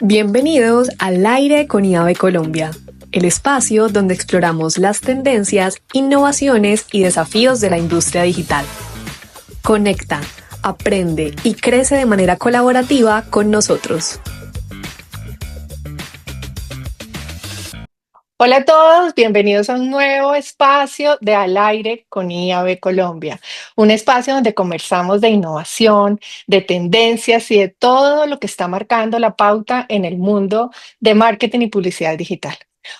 Bienvenidos al Aire con IAB Colombia, el espacio donde exploramos las tendencias, innovaciones y desafíos de la industria digital. Conecta, aprende y crece de manera colaborativa con nosotros. Hola a todos, bienvenidos a un nuevo espacio de Al Aire con IAB Colombia, un espacio donde conversamos de innovación, de tendencias y de todo lo que está marcando la pauta en el mundo de marketing y publicidad digital.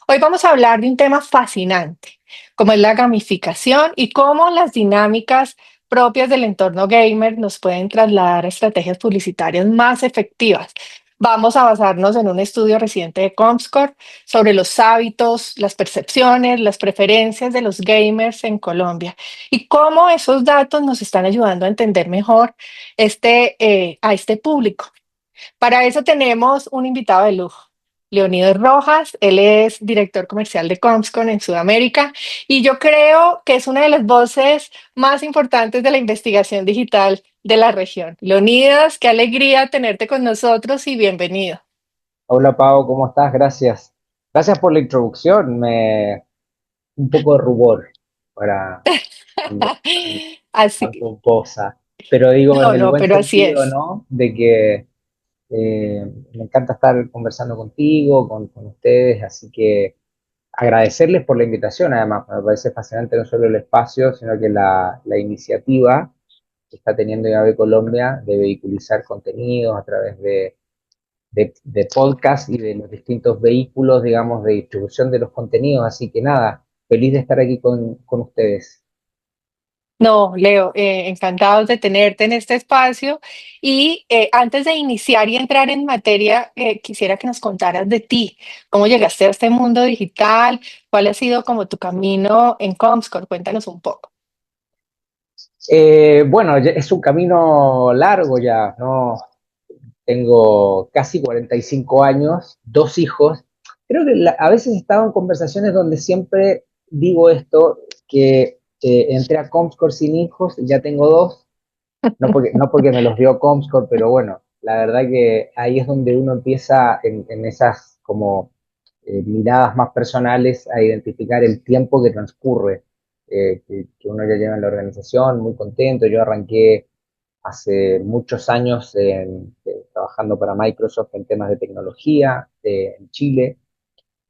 Hoy vamos a hablar de un tema fascinante, como es la gamificación y cómo las dinámicas propias del entorno gamer nos pueden trasladar a estrategias publicitarias más efectivas. Vamos a basarnos en un estudio reciente de Comscore sobre los hábitos, las percepciones, las preferencias de los gamers en Colombia y cómo esos datos nos están ayudando a entender mejor a este público. Para eso tenemos un invitado de lujo, Leonidas Rojas. Él es director comercial de Comscore en Sudamérica y yo creo que es una de las voces más importantes de la investigación digital de la región. Leonidas, qué alegría tenerte con nosotros y bienvenido. Hola Pau, ¿cómo estás? Gracias. Gracias por la introducción. Un poco de rubor para cuando Así tan que, pomposa. Pero digo en no, el no, buen pero así sentido, es. ¿no? De que me encanta estar conversando contigo, con ustedes, así que agradecerles por la invitación, además. Me parece fascinante no solo el espacio, sino que la iniciativa que está teniendo IAB Colombia de vehiculizar contenidos a través de podcast y de los distintos vehículos, digamos, de distribución de los contenidos. Así que nada, feliz de estar aquí con ustedes. No, Leo, encantados de tenerte en este espacio. Y antes de iniciar y entrar en materia, quisiera que nos contaras de ti, cómo llegaste a este mundo digital, cuál ha sido como tu camino en Comscore. Cuéntanos un poco. Bueno, es un camino largo ya, ¿no? Tengo casi 45 años, dos hijos. Creo que a veces he estado en conversaciones donde siempre digo esto, que entré a Comscore sin hijos, y ya tengo dos. No porque me los dio Comscore, pero bueno, la verdad que ahí es donde uno empieza en esas como miradas más personales a identificar el tiempo que transcurre, que uno ya lleva en la organización, muy contento. Yo arranqué hace muchos años trabajando para Microsoft en temas de tecnología en Chile.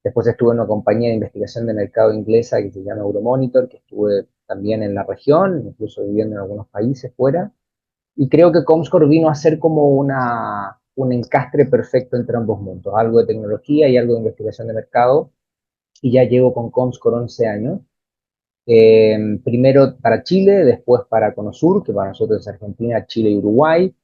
Después estuve en una compañía de investigación de mercado inglesa que se llama Euromonitor, que estuve también en la región, incluso viviendo en algunos países fuera. Y creo que Comscore vino a ser como un encastre perfecto entre ambos mundos, algo de tecnología y algo de investigación de mercado. Y ya llevo con Comscore 11 años. Primero para Chile, después para Conosur, que para nosotros es Argentina, Chile y Uruguay.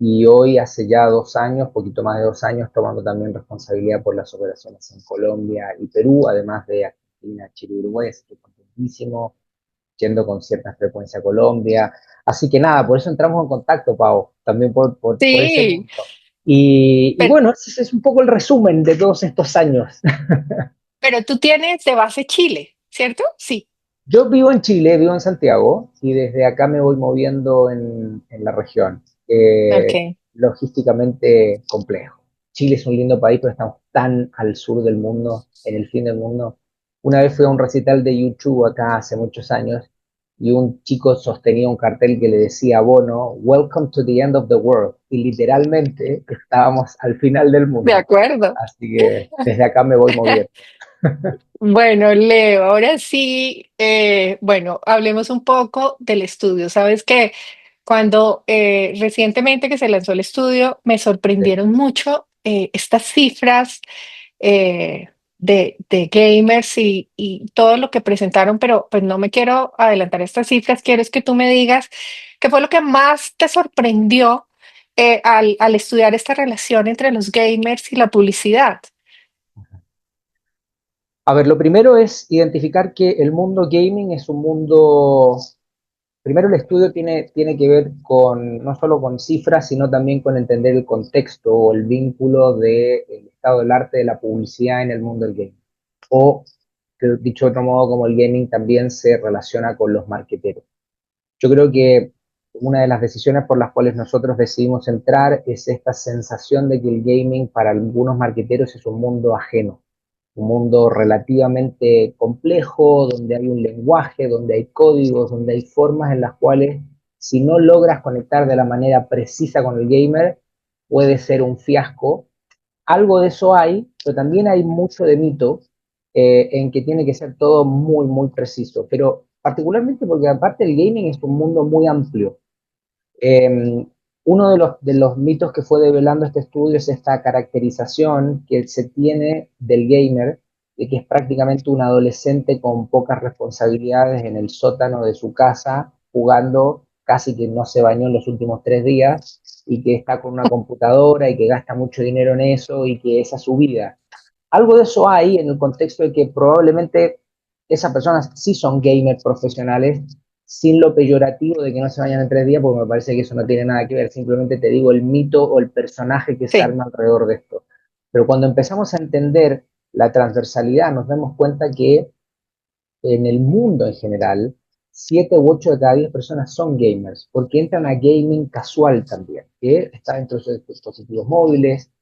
Y hoy, hace ya 2 años, poquito más de 2 años, tomando también responsabilidad por las operaciones en Colombia y Perú, además de Argentina, Chile y Uruguay. Así que contentísimo, yendo con cierta frecuencia a Colombia. Así que nada, por eso entramos en contacto, Pau, también por ese Sí, punto. Y pero, bueno, ese es un poco el resumen de todos estos años. pero tú tienes de base Chile, ¿cierto? Sí. Yo vivo en Chile, vivo en Santiago, y desde acá me voy moviendo en la región. Ok. Logísticamente complejo. Chile es un lindo país, pero estamos tan al sur del mundo, en el fin del mundo. Una vez fui a un recital de YouTube acá hace muchos años, y un chico sostenía un cartel que le decía a Bono, "Welcome to the end of the world", y literalmente estábamos al final del De mundo. acuerdo. Así que desde acá me voy moviendo. Bueno, Leo, ahora sí, bueno, hablemos un poco del estudio. Sabes que cuando recientemente que se lanzó el estudio, me Sí. sorprendieron mucho estas cifras de gamers y todo lo que presentaron, pero pues no me quiero adelantar a estas cifras. Quiero es que tú me digas qué fue lo que más te sorprendió al estudiar esta relación entre los gamers y la publicidad. A ver, lo primero es identificar que el mundo gaming es un mundo. Primero, el estudio tiene que ver no solo con cifras, sino también con entender el contexto o el vínculo del estado del arte de la publicidad en el mundo del gaming. O, dicho de otro modo, como el gaming también se relaciona con los marqueteros. Yo creo que una de las decisiones por las cuales nosotros decidimos entrar es esta sensación de que el gaming para algunos marqueteros es un mundo ajeno, un mundo relativamente complejo, donde hay un lenguaje, donde hay códigos, donde hay formas en las cuales si no logras conectar de la manera precisa con el gamer, puede ser un fiasco. Algo de eso hay, pero también hay mucho de mito en que tiene que ser todo muy, muy preciso. Pero particularmente porque aparte el gaming es un mundo muy amplio. Eh, Uno de los mitos que fue develando este estudio es esta caracterización que se tiene del gamer, de que es prácticamente un adolescente con pocas responsabilidades en el sótano de su casa, jugando, casi que no se bañó en los últimos 3 días, y que está con una computadora y que gasta mucho dinero en eso y que esa es su vida. Algo de eso hay en el contexto de que probablemente esas personas sí son gamers profesionales, sin lo peyorativo de que no se vayan en 3 días, porque me parece que eso no tiene nada que ver, simplemente te digo el mito o el personaje que se Sí, arma alrededor de esto. Pero cuando empezamos a entender la transversalidad, nos damos cuenta que en el mundo en general, 7 u 8 de cada 10 personas son gamers, porque entran a gaming casual también, que está dentro de sus dispositivos móviles.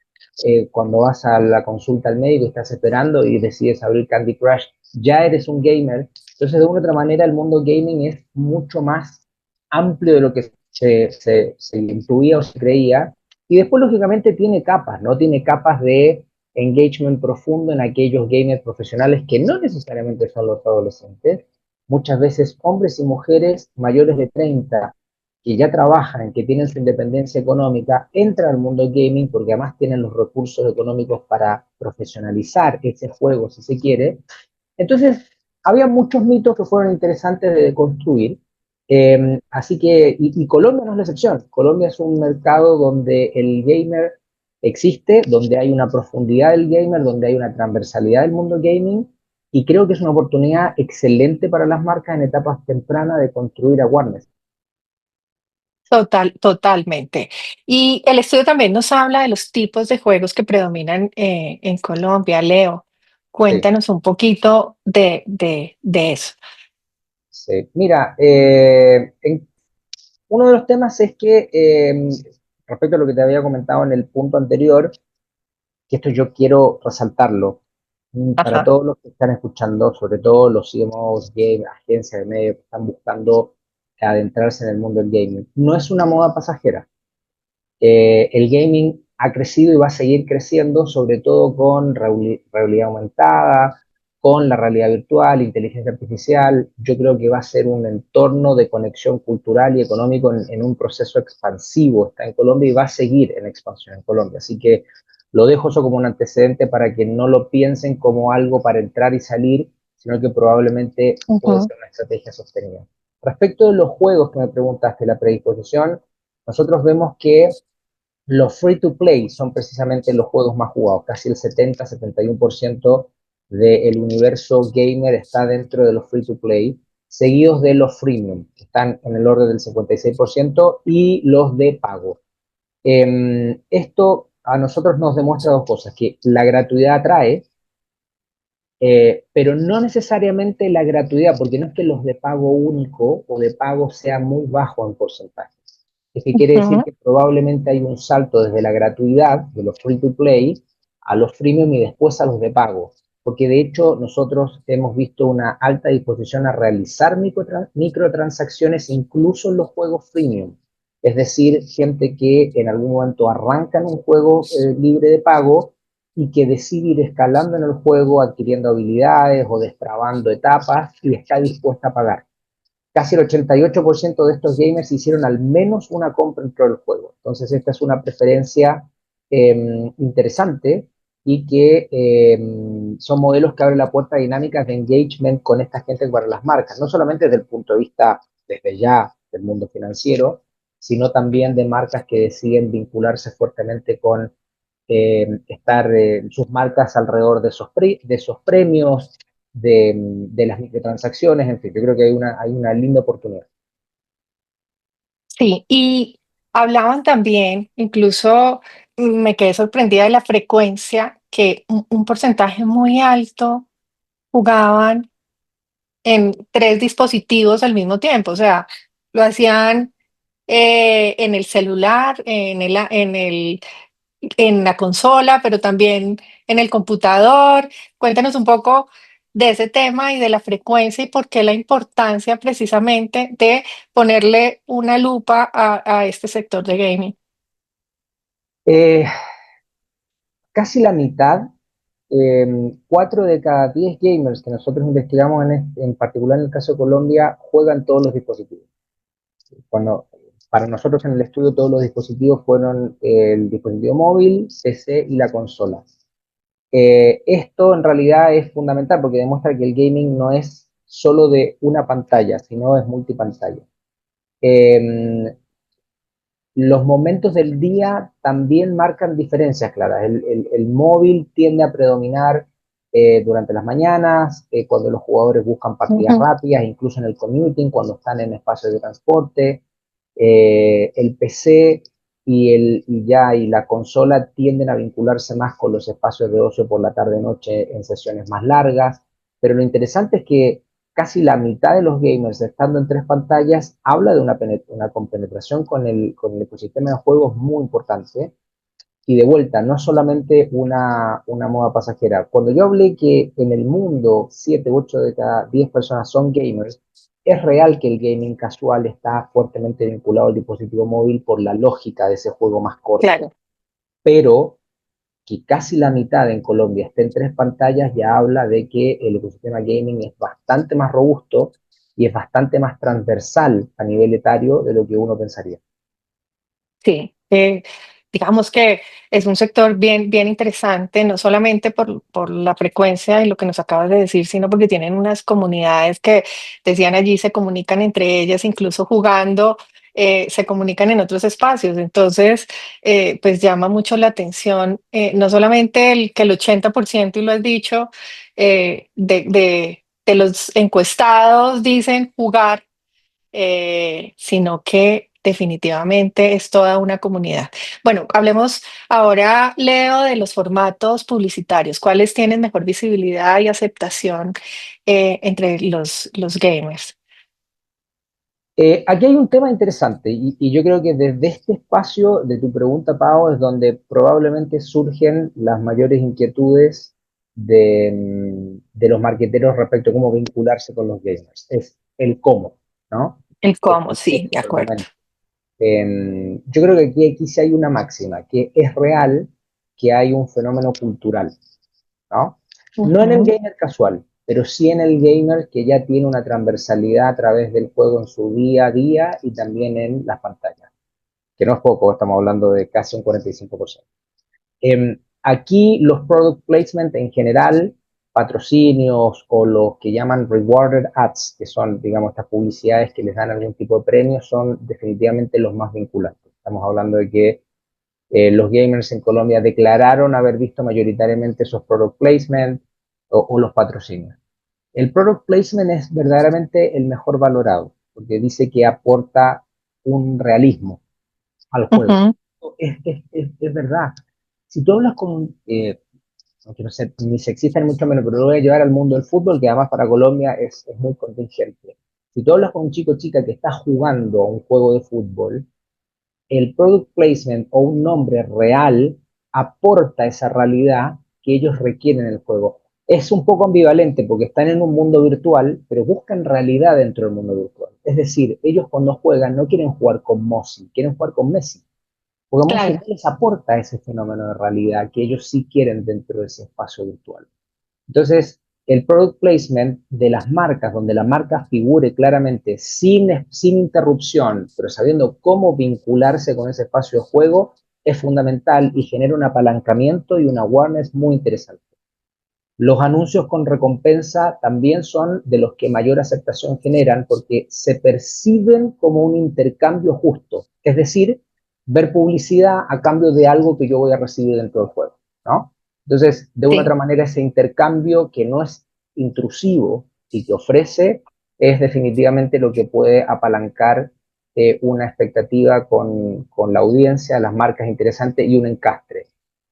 Cuando vas a la consulta al médico, estás esperando y decides abrir Candy Crush, ya eres un gamer. Entonces, de una u otra manera, el mundo gaming es mucho más amplio de lo que se intuía o se creía. Y después, lógicamente, tiene capas, ¿no? Tiene capas de engagement profundo en aquellos gamers profesionales que no necesariamente son los adolescentes, muchas veces hombres y mujeres mayores de 30 que ya trabajan, que tienen su independencia económica, entran al mundo gaming porque además tienen los recursos económicos para profesionalizar ese juego si se quiere. Entonces, había muchos mitos que fueron interesantes de construir. Así que, y Colombia no es la excepción. Colombia es un mercado donde el gamer existe, donde hay una profundidad del gamer, donde hay una transversalidad del mundo gaming, y creo que es una oportunidad excelente para las marcas en etapas tempranas de construir awareness. totalmente. Y el estudio también nos habla de los tipos de juegos que predominan en Colombia. Leo, Sí, cuéntanos un poquito de eso. sí. Mira, uno de los temas es que, respecto a lo que te había comentado en el punto anterior, que esto yo quiero resaltarlo para Ajá. todos los que están escuchando, sobre todo los CMOs, game, agencias de medios que están buscando adentrarse en el mundo del gaming. No es una moda pasajera. El gaming ha crecido y va a seguir creciendo, sobre todo con realidad aumentada, con la realidad virtual, inteligencia artificial. Yo creo que va a ser un entorno de conexión cultural y económico en un proceso expansivo. Está en Colombia y va a seguir en expansión en Colombia. Así que lo dejo eso como un antecedente para que no lo piensen como algo para entrar y salir, sino que probablemente puede Ujú. ser una estrategia sostenida. Respecto de los juegos que me preguntaste, la predisposición, nosotros vemos que los free to play son precisamente los juegos más jugados, casi el 70-71% del universo gamer está dentro de los free to play, seguidos de los freemium, que están en el orden del 56%, y los de pago. Esto a nosotros nos demuestra dos cosas, que la gratuidad atrae, pero no necesariamente la gratuidad, porque no es que los de pago único o de pago sean muy bajos en porcentaje. Es que quiere decir Ujú. que probablemente hay un salto desde la gratuidad de los free to play a los freemium y después a los de pago. Porque de hecho nosotros hemos visto una alta disposición a realizar microtransacciones incluso en los juegos freemium. Es decir, gente que en algún momento arranca en un juego libre de pago y que decide ir escalando en el juego, adquiriendo habilidades o destrabando etapas y está dispuesta a pagar. Casi el 88% de estos gamers hicieron al menos una compra dentro del juego. Entonces, esta es una preferencia interesante y que son modelos que abren la puerta a dinámicas de engagement con esta gente para las marcas, no solamente desde el punto de vista, desde ya, del mundo financiero, sino también de marcas que deciden vincularse fuertemente con estar sus marcas alrededor de esos premios, de las microtransacciones, en fin, yo creo que hay una linda oportunidad. Sí, y hablaban también, incluso me quedé sorprendida de la frecuencia que un porcentaje muy alto jugaban en tres dispositivos al mismo tiempo. O sea, lo hacían en el celular, en la consola, pero también en el computador. Cuéntanos un poco de ese tema y de la frecuencia y por qué la importancia precisamente de ponerle una lupa a este sector de gaming. Eh, Casi la mitad, 4 de cada 10 gamers que nosotros investigamos en particular en el caso de Colombia, juegan todos los dispositivos. Cuando, para nosotros en el estudio todos los dispositivos fueron el dispositivo móvil, PC y la consola. Esto en realidad es fundamental porque demuestra que el gaming no es solo de una pantalla, sino es multipantalla. Eh, los momentos del día también marcan diferencias claras. El móvil tiende a predominar durante las mañanas, cuando los jugadores buscan partidas Ujú. rápidas, incluso en el commuting, cuando están en espacios de transporte. El PC y la consola tienden a vincularse más con los espacios de ocio por la tarde-noche en sesiones más largas. Pero lo interesante es que casi la mitad de los gamers estando en tres pantallas habla de una compenetración con el ecosistema de juegos muy importante. Y de vuelta, no solamente una moda pasajera. Cuando yo hablé que en el mundo 7 8 de cada 10 personas son gamers, es real que el gaming casual está fuertemente vinculado al dispositivo móvil por la lógica de ese juego más corto. Claro. Pero que casi la mitad en Colombia esté en tres pantallas ya habla de que el ecosistema gaming es bastante más robusto y es bastante más transversal a nivel etario de lo que uno pensaría. Sí, digamos que es un sector bien, bien interesante, no solamente por la frecuencia y lo que nos acabas de decir, sino porque tienen unas comunidades que, decían allí, se comunican entre ellas, incluso jugando, se comunican en otros espacios. Entonces, pues llama mucho la atención, no solamente el que el 80%, y lo has dicho, de los encuestados dicen jugar, sino que definitivamente es toda una comunidad. Bueno, hablemos ahora, Leo, de los formatos publicitarios. ¿Cuáles tienen mejor visibilidad y aceptación entre los gamers? Aquí hay un tema interesante y yo creo que desde este espacio de tu pregunta, Pau, es donde probablemente surgen las mayores inquietudes de los marqueteros respecto a cómo vincularse con los gamers. Es el cómo, ¿no? El cómo, El qué sí, de y el acuerdo. momento. Yo creo que aquí sí hay una máxima, que es real que hay un fenómeno cultural, ¿no? No en el Ujú. gamer casual, pero sí en el gamer que ya tiene una transversalidad a través del juego en su día a día y también en las pantallas, que no es poco, estamos hablando de casi un 45%. Aquí los product placement en general, patrocinios o los que llaman rewarded ads, que son, digamos, estas publicidades que les dan algún tipo de premio, son definitivamente los más vinculantes. Estamos hablando de que los gamers en Colombia declararon haber visto mayoritariamente esos product placement o los patrocinios. El product placement es verdaderamente el mejor valorado, porque dice que aporta un realismo al juego. Ujú. Es verdad. Si tú hablas con, no quiero ser ni sexista ni mucho menos, pero lo voy a llevar al mundo del fútbol, que además para Colombia es muy contingente. Si tú hablas con un chico o chica que está jugando a un juego de fútbol, el product placement o un nombre real aporta esa realidad que ellos requieren en el juego. Es un poco ambivalente porque están en un mundo virtual, pero buscan realidad dentro del mundo virtual. Es decir, ellos cuando juegan no quieren jugar con Messi, quieren jugar con Messi. Porque Messi no Claro. les aporta ese fenómeno de realidad que ellos sí quieren dentro de ese espacio virtual. Entonces, el product placement de las marcas, donde la marca figure claramente sin interrupción, pero sabiendo cómo vincularse con ese espacio de juego, es fundamental y genera un apalancamiento y una awareness muy interesante. Los anuncios con recompensa también son de los que mayor aceptación generan porque se perciben como un intercambio justo, es decir, ver publicidad a cambio de algo que yo voy a recibir dentro del juego, ¿no? Entonces, de una u otra Sí. manera, ese intercambio que no es intrusivo y que ofrece es definitivamente lo que puede apalancar una expectativa con la audiencia, las marcas interesantes y un encastre.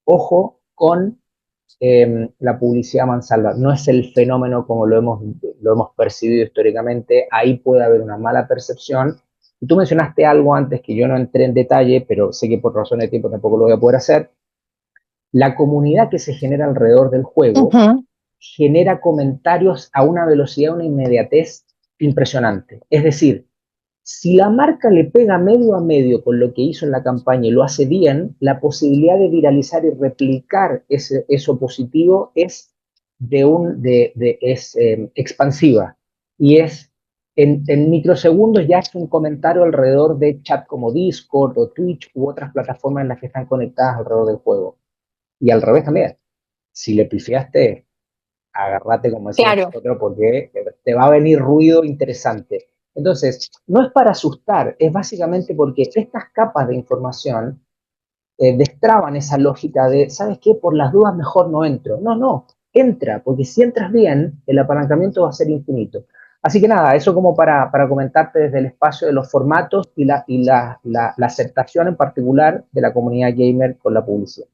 Ojo con la publicidad mansalva. No es el fenómeno como lo hemos percibido históricamente. Ahí puede haber una mala percepción Y tú mencionaste algo antes que yo no entré en detalle, pero sé que por razones de tiempo tampoco lo voy a poder hacer. La comunidad que se genera alrededor del juego Ujú. genera comentarios a una velocidad, una inmediatez impresionante. Es decir, si la marca le pega medio a medio con lo que hizo en la campaña y lo hace bien, la posibilidad de viralizar y replicar eso positivo es, expansiva y es en microsegundos ya es un comentario alrededor de chat como Discord o Twitch u otras plataformas en las que están conectadas alrededor del juego. Y al revés también. Si le pifiaste, agárrate, como decimos Claro. nosotros, porque te va a venir ruido interesante. Entonces, no es para asustar, es básicamente porque estas capas de información destraban esa lógica de, ¿sabes qué? Por las dudas mejor no entro. No, no, entra, porque si entras bien, el apalancamiento va a ser infinito. Así que nada, eso como para comentarte desde el espacio de los formatos y la aceptación en particular de la comunidad gamer con la publicidad.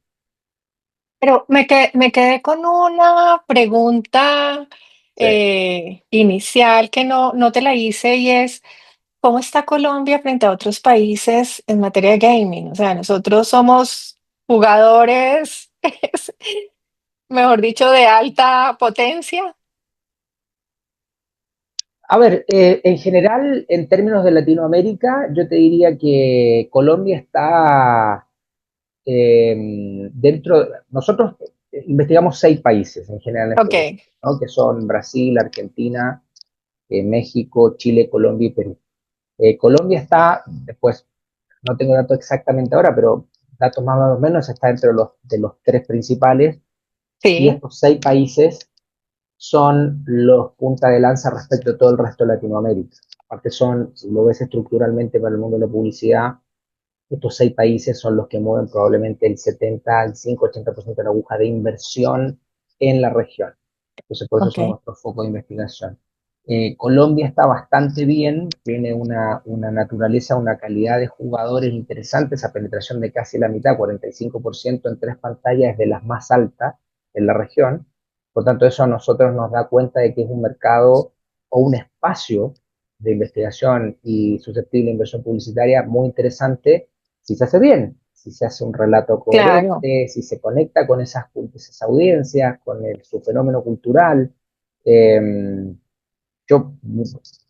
Pero me quedé con una pregunta Sí. inicial que no te la hice y es, ¿cómo está Colombia frente a otros países en materia de gaming? O sea, nosotros somos jugadores, mejor dicho, de alta potencia. A ver, en general, en términos de Latinoamérica, yo te diría que Colombia está nosotros investigamos 6 países en general en este Ok, momento, ¿no? Que son Brasil, Argentina, México, Chile, Colombia y Perú. Colombia está, después, no tengo datos exactamente ahora, pero datos más o menos está entre de los 3 principales, y sí, estos 6 países son los punta de lanza respecto a todo el resto de Latinoamérica. Aparte son, si lo ves estructuralmente para el mundo de la publicidad, estos 6 países son los que mueven probablemente el 75-80% de la aguja de inversión en la región. Entonces, por eso ok, son nuestro foco de investigación. Colombia está bastante bien, tiene una naturaleza, una calidad de jugadores interesantes, esa penetración de casi la mitad, 45% en 3 pantallas es de las más altas en la región. Por tanto, eso a nosotros nos da cuenta de que es un mercado o un espacio de investigación y susceptible de inversión publicitaria muy interesante si se hace bien, si se hace un relato claro. coherente, si se conecta con esas audiencias, con su fenómeno cultural. Yo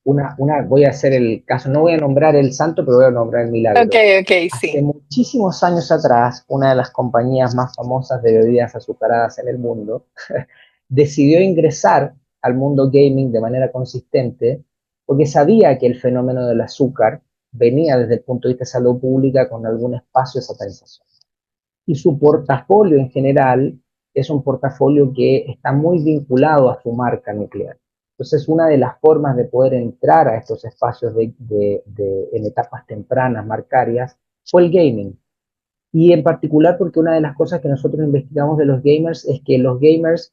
voy a hacer el caso, no voy a nombrar el santo, pero voy a nombrar el Ok, milagro. ok, Hace sí. muchísimos años atrás, una de las compañías más famosas de bebidas azucaradas en el mundo decidió ingresar al mundo gaming de manera consistente porque sabía que el fenómeno del azúcar venía desde el punto de vista de salud pública con algún espacio de satanización. Y su portafolio en general es un portafolio que está muy vinculado a su marca nuclear. Entonces, una de las formas de poder entrar a estos espacios en etapas tempranas, marcarias, fue el gaming. Y en particular porque una de las cosas que nosotros investigamos de los gamers es que los gamers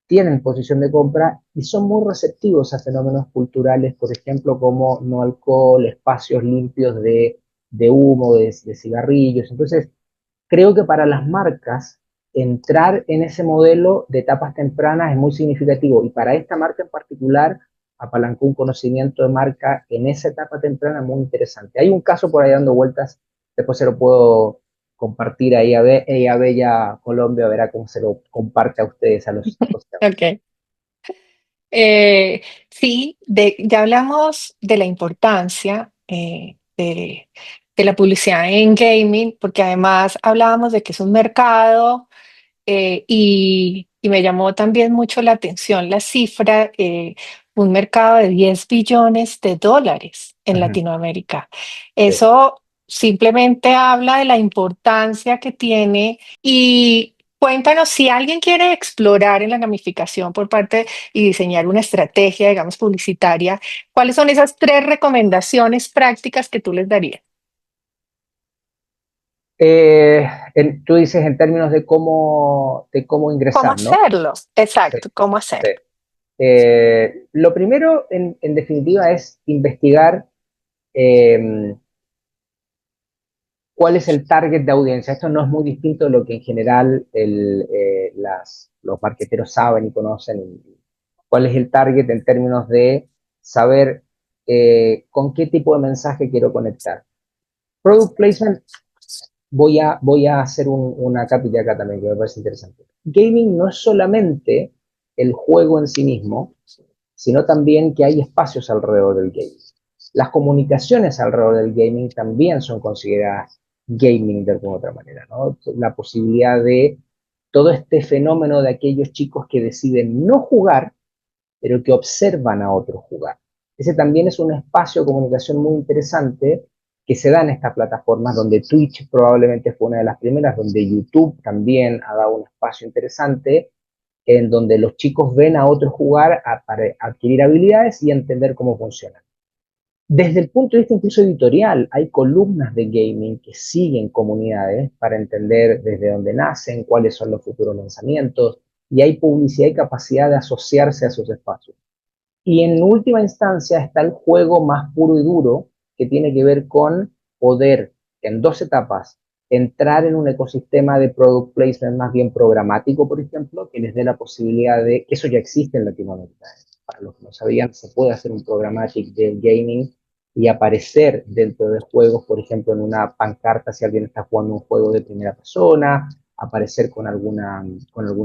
tienen posición de compra y son muy receptivos a fenómenos culturales, por ejemplo, como no alcohol, espacios limpios de humo, de cigarrillos. Entonces, creo que para las marcas entrar en ese modelo de etapas tempranas es muy significativo y para esta marca en particular apalancó un conocimiento de marca en esa etapa temprana muy interesante. Hay un caso por ahí dando vueltas, después se lo puedo compartir ahí a Bella Colombia, verá cómo se lo comparte a ustedes, a los Ok. Sí, ya hablamos de la importancia de la publicidad en gaming, porque además hablábamos de que es un mercado y me llamó también mucho la atención la cifra, un mercado de 10 billones de dólares en Ujú, Latinoamérica. sí. Eso simplemente habla de la importancia que tiene y cuéntanos si alguien quiere explorar en la gamificación por parte y diseñar una estrategia, digamos, publicitaria, ¿cuáles son esas 3 recomendaciones prácticas que tú les darías? Eh, tú dices en términos de cómo ¿Cómo ingresar, ¿no? hacerlo? Sí, Exacto, ¿cómo sí. hacerlo? Lo primero, en definitiva, es investigar eh, cuál es el target de audiencia. Esto no es muy distinto de lo que en general los marqueteros saben y conocen. Cuál es el target en términos de saber con qué tipo de mensaje quiero conectar. Product placement, voy a hacer una cápita acá también que me parece interesante. Gaming no es solamente el juego en sí mismo, sino también que hay espacios alrededor del gaming. Las comunicaciones alrededor del gaming también son consideradas gaming de alguna otra manera, ¿no? La posibilidad de todo este fenómeno de aquellos chicos que deciden no jugar, pero que observan a otros jugar. Ese también es un espacio de comunicación muy interesante que se da en estas plataformas, donde Twitch probablemente fue una de las primeras, donde YouTube también ha dado un espacio interesante, en donde los chicos ven a otros jugar para adquirir habilidades y entender cómo funcionan. Desde el punto de vista incluso editorial, hay columnas de gaming que siguen comunidades para entender desde dónde nacen, cuáles son los futuros lanzamientos, y hay publicidad y capacidad de asociarse a esos espacios. Y en última instancia está el juego más puro y duro, que tiene que ver con poder, en dos etapas, entrar en un ecosistema de product placement más bien programático, por ejemplo, que les dé la posibilidad de, que eso ya existe en Latinoamérica. Para los que no sabían, se puede hacer un programmatic de gaming y aparecer dentro de juegos, por ejemplo, en una pancarta si alguien está jugando un juego de primera persona, aparecer con alguna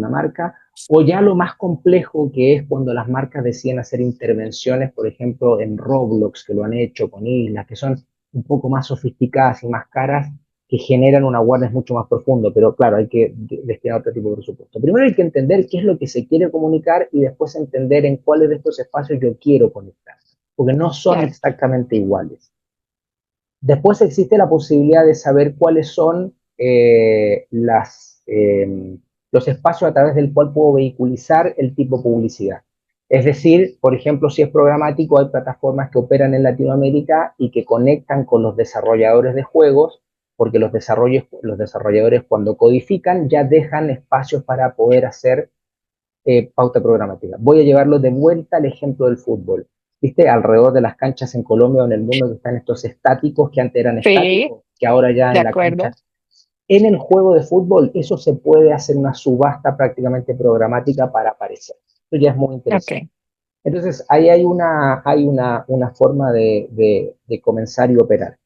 marca, o ya lo más complejo que es cuando las marcas deciden hacer intervenciones, por ejemplo, en Roblox, que lo han hecho con islas, que son un poco más sofisticadas y más caras, que generan un awareness mucho más profundo, pero claro, hay que destinar otro tipo de presupuesto. Primero hay que entender qué es lo que se quiere comunicar y después entender en cuáles de estos espacios yo quiero conectar, porque no son Claro. exactamente iguales. Después existe la posibilidad de saber cuáles son los espacios a través del cual puedo vehiculizar el tipo de publicidad. Es decir, por ejemplo, si es programático, hay plataformas que operan en Latinoamérica y que conectan con los desarrolladores de juegos, porque los desarrolladores cuando codifican ya dejan espacios para poder hacer pauta programática. Voy a llevarlo de vuelta al ejemplo del fútbol. ¿Viste? Alrededor de las canchas en Colombia o en el mundo que están estos estáticos que antes eran Sí, estáticos, que ahora ya de en la cancha. acuerdo. En el juego de fútbol, eso se puede hacer una subasta prácticamente programática para aparecer. Eso ya es muy interesante. Ok. Entonces, ahí hay una forma de comenzar y operar.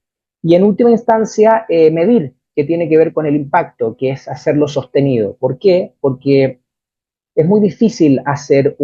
Y en última instancia, medir, que tiene que ver con el impacto, que es hacerlo sostenido. ¿Por qué? Porque es muy difícil hacer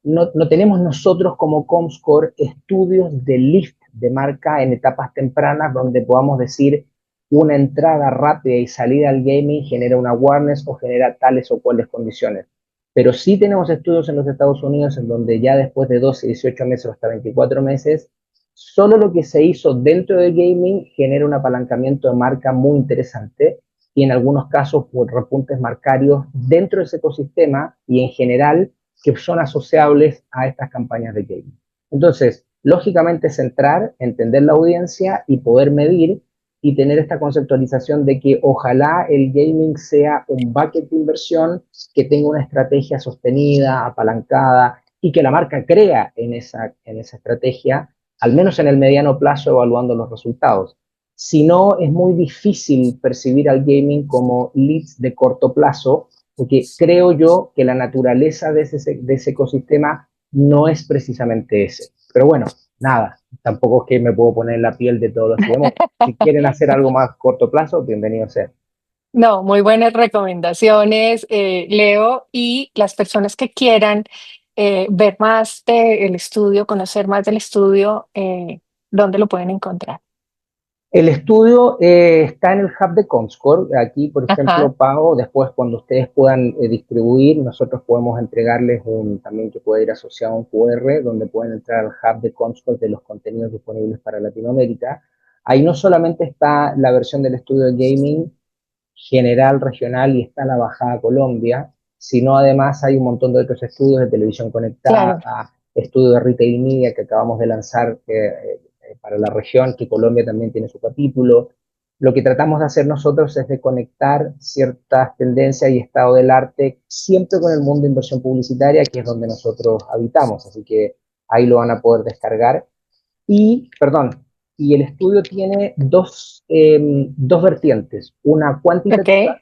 no tenemos nosotros como Comscore estudios de lift de marca en etapas tempranas donde podamos decir una entrada rápida y salida al gaming genera una awareness o genera tales o cuales condiciones. Pero sí tenemos estudios en los Estados Unidos en donde ya después de 12, 18 meses o hasta 24 meses, solo lo que se hizo dentro del gaming genera un apalancamiento de marca muy interesante y en algunos casos por repuntes marcarios dentro de ese ecosistema y en general que son asociables a estas campañas de gaming. Entonces, lógicamente centrar, entender la audiencia y poder medir y tener esta conceptualización de que ojalá el gaming sea un bucket de inversión que tenga una estrategia sostenida, apalancada y que la marca crea en esa estrategia, al menos en el mediano plazo evaluando los resultados. Si no, es muy difícil percibir al gaming como leads de corto plazo, porque creo yo que la naturaleza de ese ecosistema no es precisamente ese. Pero bueno, nada, tampoco es que me puedo poner en la piel de todos los que vemos. Si quieren hacer algo más corto plazo, bienvenido sea. No, muy buenas recomendaciones, Leo, y las personas que quieran ver más del estudio, conocer más del estudio, ¿dónde lo pueden encontrar? El estudio está en el hub de Comscore. Aquí, por Ajá, ejemplo, Pago, después cuando ustedes puedan distribuir, nosotros podemos entregarles también que puede ir asociado a un QR, donde pueden entrar al hub de Comscore de los contenidos disponibles para Latinoamérica. Ahí no solamente está la versión del estudio de gaming general, regional y está la bajada a Colombia, sino además hay un montón de otros estudios de televisión claro. conectada, estudio de retail media que acabamos de lanzar para la región, que Colombia también tiene su capítulo. Lo que tratamos de hacer nosotros es de conectar ciertas tendencias y estado del arte siempre con el mundo de inversión publicitaria, que es donde nosotros habitamos. Así que ahí lo van a poder descargar. Y, perdón, y el estudio tiene dos vertientes. Una Ok. cuantitativa,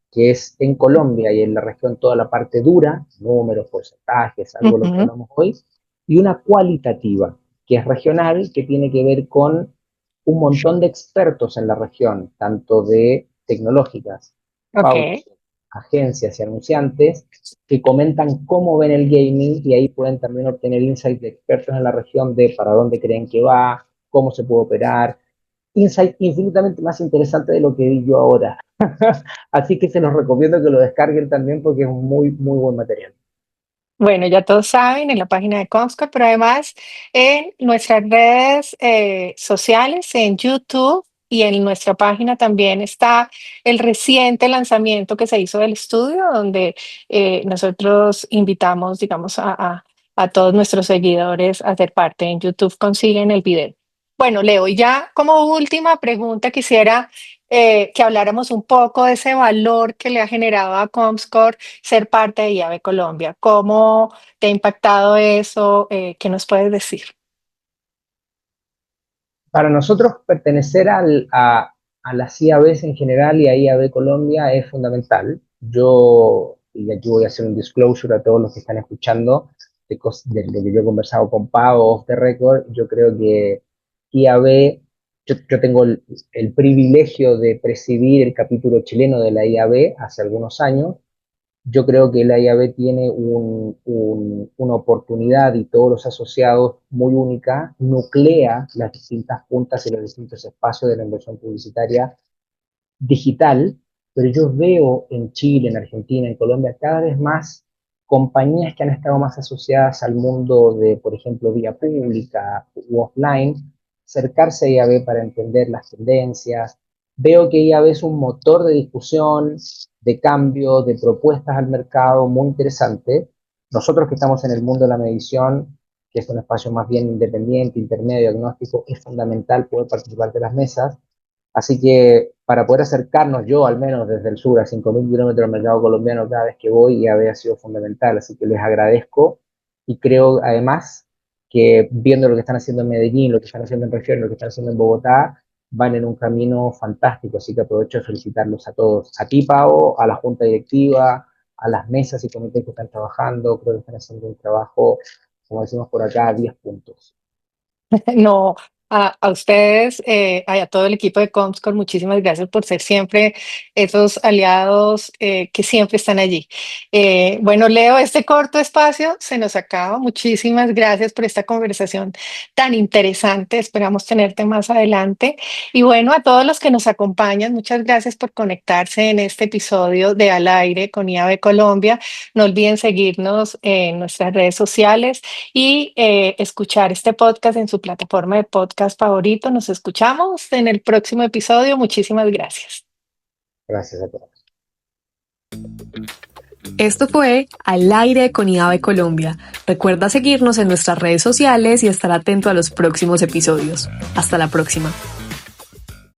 que es en Colombia y en la región toda la parte dura, números, porcentajes, algo de lo que Ujú. hablamos hoy, y una cualitativa, que es regional, que tiene que ver con un montón de expertos en la región, tanto de tecnológicas, Ok. pautas, agencias y anunciantes, que comentan cómo ven el gaming y ahí pueden también obtener insights de expertos en la región de para dónde creen que va, cómo se puede operar, insight infinitamente más interesante de lo que vi yo ahora. Así que se los recomiendo que lo descarguen también porque es un muy, muy buen material. Bueno, ya todos saben, en la página de Comscore, pero además en nuestras redes sociales, en YouTube y en nuestra página también está el reciente lanzamiento que se hizo del estudio, donde nosotros invitamos, digamos, a todos nuestros seguidores a ser parte. En YouTube consiguen el video. Bueno, Leo, y ya como última pregunta quisiera que habláramos un poco de ese valor que le ha generado a Comscore ser parte de IAB Colombia. ¿Cómo te ha impactado eso? ¿Qué nos puedes decir? Para nosotros pertenecer a las IABs en general y a IAB Colombia es fundamental. Yo, y aquí voy a hacer un disclosure a todos los que están escuchando, de lo que yo he conversado con Pau off the record, yo creo que IAB, yo tengo el privilegio de presidir el capítulo chileno de la IAB hace algunos años. Yo creo que la IAB tiene una oportunidad y todos los asociados muy única, nuclea las distintas puntas y los distintos espacios de la inversión publicitaria digital, pero yo veo en Chile, en Argentina, en Colombia, cada vez más compañías que han estado más asociadas al mundo de, por ejemplo, vía pública u offline, acercarse a IAB para entender las tendencias. Veo que IAB es un motor de discusión, de cambio, de propuestas al mercado muy interesante. Nosotros que estamos en el mundo de la medición, que es un espacio más bien independiente, intermedio, agnóstico, es fundamental poder participar de las mesas. Así que para poder acercarnos, yo al menos desde el sur a 5.000 kilómetros del mercado colombiano cada vez que voy, ya había sido fundamental. Así que les agradezco y creo además que viendo lo que están haciendo en Medellín, lo que están haciendo en región, lo que están haciendo en Bogotá, van en un camino fantástico. Así que aprovecho de felicitarlos a todos. A ti, Pau, a la junta directiva, a las mesas y comités que están trabajando. Creo que están haciendo un trabajo, como decimos por acá, 10 puntos. No, a ustedes, a todo el equipo de Comscore, muchísimas gracias por ser siempre esos aliados que siempre están allí. Bueno, Leo, este corto espacio se nos acaba. Muchísimas gracias por esta conversación tan interesante. Esperamos tenerte más adelante. Y bueno, a todos los que nos acompañan, muchas gracias por conectarse en este episodio de Al Aire con IAB Colombia. No olviden seguirnos en nuestras redes sociales y escuchar este podcast en su plataforma de podcast favorito. Nos escuchamos en el próximo episodio. Muchísimas gracias. Gracias a todos. Esto fue Al Aire con IAB Colombia. Recuerda seguirnos en nuestras redes sociales y estar atento a los próximos episodios. Hasta la próxima.